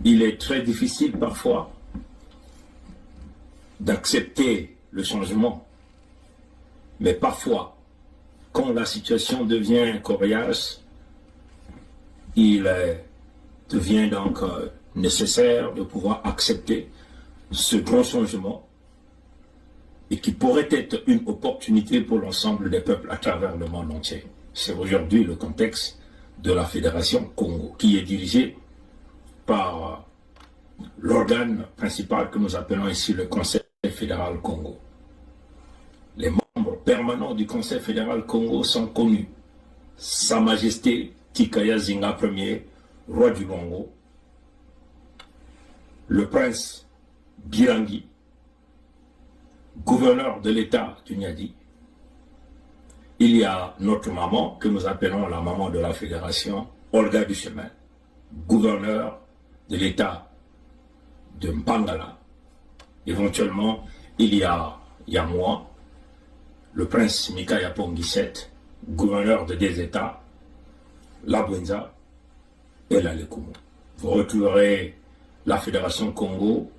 il est très difficile parfois d'accepter le changement. Mais parfois, quand la situation devient coriace, il devient donc nécessaire de pouvoir accepter ce grand changement et qui pourrait être une opportunité pour l'ensemble des peuples à travers le monde entier. C'est aujourd'hui le contexte de la Fédération Congo, qui est dirigée par l'organe principal que nous appelons ici le Conseil fédéral Congo. Les membres permanents du Conseil fédéral Congo sont connus. Sa Majesté Tikaya Zinga Ier, roi du Congo, le prince Birangi, gouverneur de l'État du Niadi. Il y a notre maman, que nous appelons la maman de la Fédération, Olga Duchemin, gouverneur de l'État de Mpangala. Éventuellement, il y a moi, le prince Mikaya Pongiset, gouverneur de deux États, la Bwenza et la Lekumu. Vous retrouverez la Fédération Congo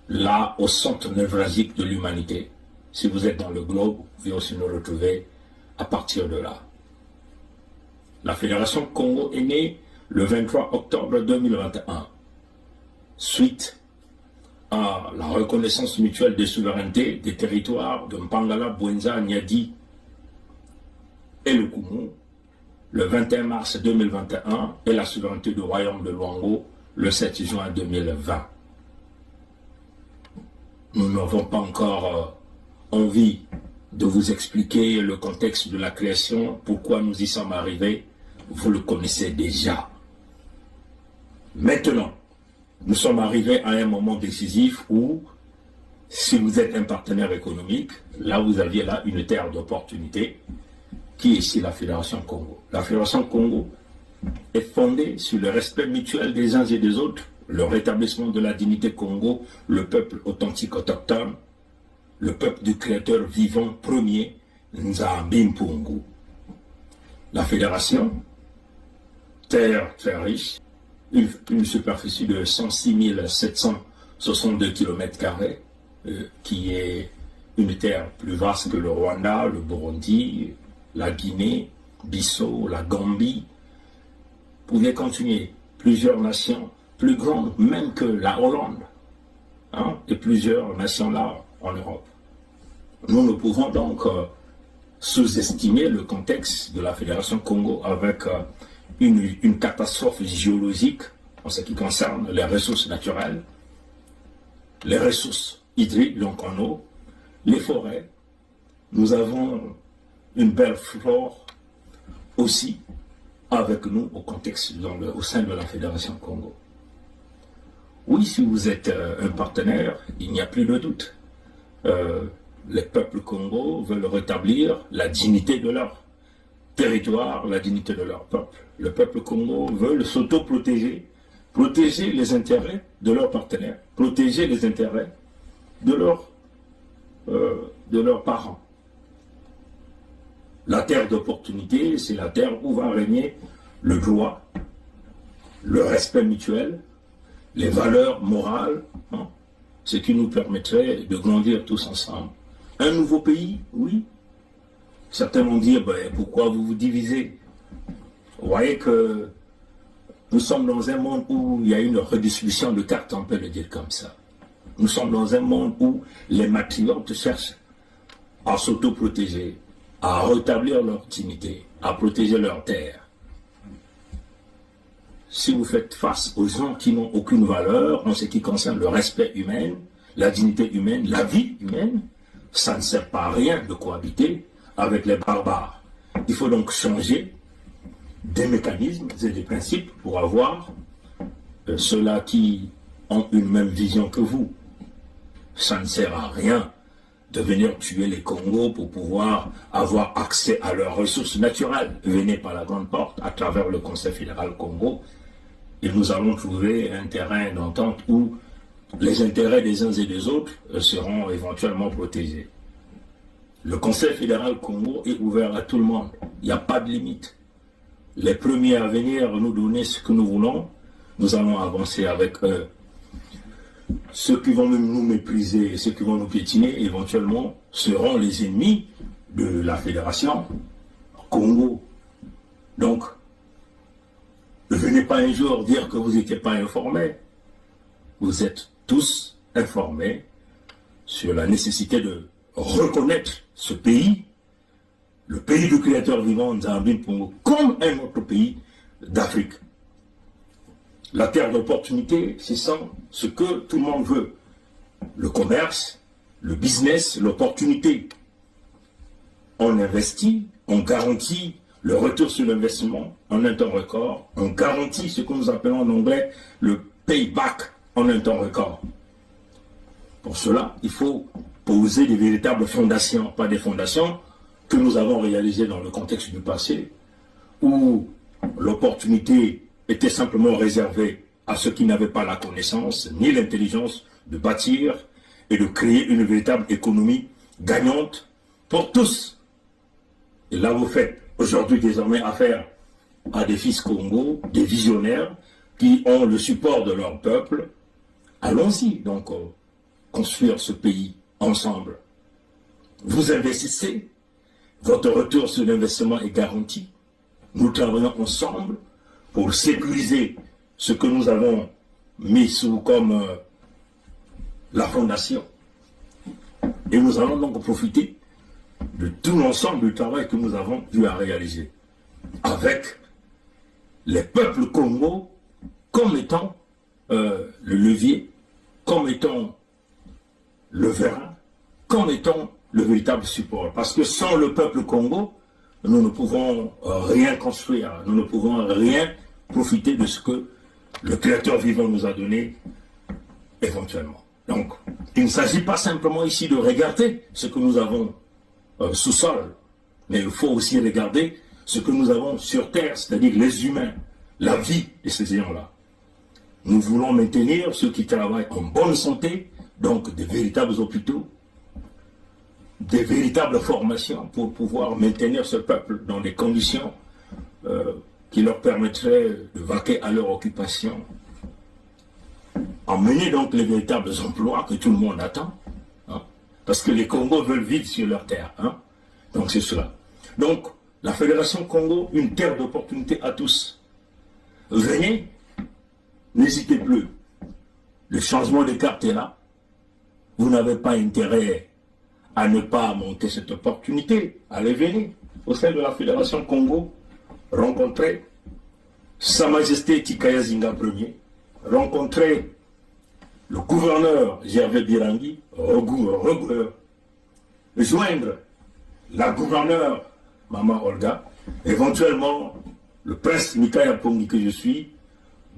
là au centre névralgique de l'humanité. Si vous êtes dans le globe, vous pouvez aussi nous retrouver à partir de là. La Fédération Congo est née le 23 octobre 2021, suite à la reconnaissance mutuelle des souverainetés des territoires de Mpangala, Bwenza, Niadi et le Koumou, le 21 mars 2021, et la souveraineté du royaume de Luango, le 7 juin 2020. Nous n'avons pas encore envie de vous expliquer le contexte de la création, pourquoi nous y sommes arrivés, vous le connaissez déjà. Maintenant, nous sommes arrivés à un moment décisif où, si vous êtes un partenaire économique, là vous aviez là une terre d'opportunité, qui est ici la Fédération Congo. La Fédération Congo est fondée sur le respect mutuel des uns et des autres, le rétablissement de la dignité Congo, le peuple authentique autochtone, le peuple du créateur vivant premier, Nzambimpungu. La Fédération, terre très riche, une superficie de 106 762 km², qui est une terre plus vaste que le Rwanda, le Burundi, la Guinée, Bissau, la Gambie. Vous pouvez continuer. Plusieurs nations, plus grandes même que la Hollande, et plusieurs nations là en Europe. Nous ne pouvons donc sous-estimer le contexte de la Fédération Congo avec une catastrophe géologique en ce qui concerne les ressources naturelles, les ressources hydriques, donc en eau, les forêts. Nous avons une belle flore aussi avec nous au contexte, au sein de la Fédération Congo. Oui, si vous êtes un partenaire, il n'y a plus de doute. Les peuples Congo veulent rétablir la dignité de leur territoire, la dignité de leur peuple. Le peuple Congo veut s'auto-protéger, protéger les intérêts de leurs partenaires, protéger les intérêts de leurs parents. La terre d'opportunité, c'est la terre où va régner le droit, le respect mutuel, les valeurs morales, ce qui nous permettrait de grandir tous ensemble. Un nouveau pays, oui. Certains vont dire, pourquoi vous vous divisez? Vous voyez que nous sommes dans un monde où il y a une redistribution de cartes, on peut le dire comme ça. Nous sommes dans un monde où les matriotes cherchent à s'auto-protéger, à rétablir leur dignité, à protéger leur terre. Si vous faites face aux gens qui n'ont aucune valeur en ce qui concerne le respect humain, la dignité humaine, la vie humaine, ça ne sert pas à rien de cohabiter avec les barbares. Il faut donc changer des mécanismes et des principes pour avoir ceux-là qui ont une même vision que vous. Ça ne sert à rien de venir tuer les Congos pour pouvoir avoir accès à leurs ressources naturelles. Venez par la grande porte à travers le Conseil fédéral Congo et nous allons trouver un terrain d'entente où les intérêts des uns et des autres seront éventuellement protégés. Le Conseil fédéral Congo est ouvert à tout le monde. Il n'y a pas de limite. Les premiers à venir nous donner ce que nous voulons, nous allons avancer avec eux. Ceux qui vont nous mépriser, ceux qui vont nous piétiner, éventuellement, seront les ennemis de la Fédération Congo. Donc, ne venez pas un jour dire que vous n'étiez pas informés. Vous êtes tous informés sur la nécessité de reconnaître ce pays, le pays du créateur vivant Nzambi Pongo, comme un autre pays d'Afrique. La terre d'opportunité, c'est ça ce que tout le monde veut. Le commerce, le business, l'opportunité. On investit, on garantit le retour sur l'investissement en un temps record. On garantit ce que nous appelons en anglais le payback en un temps record. Pour cela, il faut poser des véritables fondations, pas des fondations que nous avons réalisées dans le contexte du passé, où l'opportunité était simplement réservée à ceux qui n'avaient pas la connaissance ni l'intelligence de bâtir et de créer une véritable économie gagnante pour tous. Et là, vous faites aujourd'hui désormais affaire à des fils Congo, des visionnaires qui ont le support de leur peuple. Allons-y donc construire ce pays ensemble. Vous investissez, votre retour sur l'investissement est garanti. Nous travaillons ensemble pour sécuriser ce que nous avons mis sous comme la fondation. Et nous allons donc profiter de tout l'ensemble du travail que nous avons eu à réaliser avec les peuples Congo comme étant le levier, comme étant le vérin, comme étant le véritable support. Parce que sans le peuple Congo, nous ne pouvons rien construire, nous ne pouvons rien profiter de ce que le Créateur vivant nous a donné éventuellement. Donc, il ne s'agit pas simplement ici de regarder ce que nous avons sous sol, mais il faut aussi regarder ce que nous avons sur terre, c'est-à-dire les humains, la vie de ces gens-là. Nous voulons maintenir ceux qui travaillent en bonne santé, donc des véritables hôpitaux, des véritables formations pour pouvoir maintenir ce peuple dans des conditions qui leur permettraient de vaquer à leur occupation. Emmener donc les véritables emplois que tout le monde attend, hein, parce que les Congos veulent vivre sur leur terre. Hein, donc c'est cela. Donc la Fédération Congo, une terre d'opportunité à tous. Venez, n'hésitez plus. Le changement de carte est là. Vous n'avez pas intérêt à ne pas monter cette opportunité. Allez, venez au sein de la Fédération Congo, rencontrer Sa Majesté Tikaya Zinga Ier, rencontrer le gouverneur Gervais Birangui, joindre la gouverneure Maman Olga, éventuellement le prince Mikaya Pongi que je suis,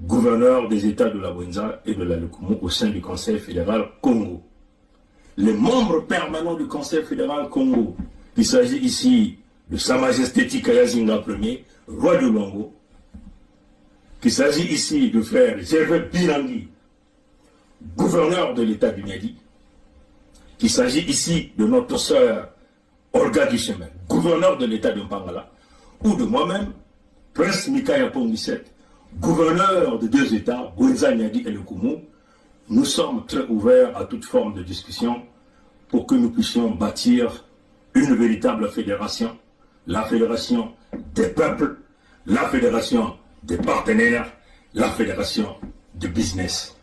gouverneur des États de la Bwenza et de la Lukumu au sein du Conseil fédéral Congo. Les membres permanents du Conseil fédéral Congo, il s'agit ici de Sa Majesté Tikaya Zinga Ier, roi de Longo, qu'il s'agit ici du frère Gervais Birangui, gouverneur de l'État du Niadi, qu'il s'agit ici de notre sœur Olga Guichemin, gouverneur de l'État de Mpangala, ou de moi-même, prince Mikaya Pongi VII, gouverneur de deux États, Bwenza, Niadi et Lukumu. Nous sommes très ouverts à toute forme de discussion pour que nous puissions bâtir une véritable fédération, la fédération des peuples, la fédération des partenaires, la fédération de business.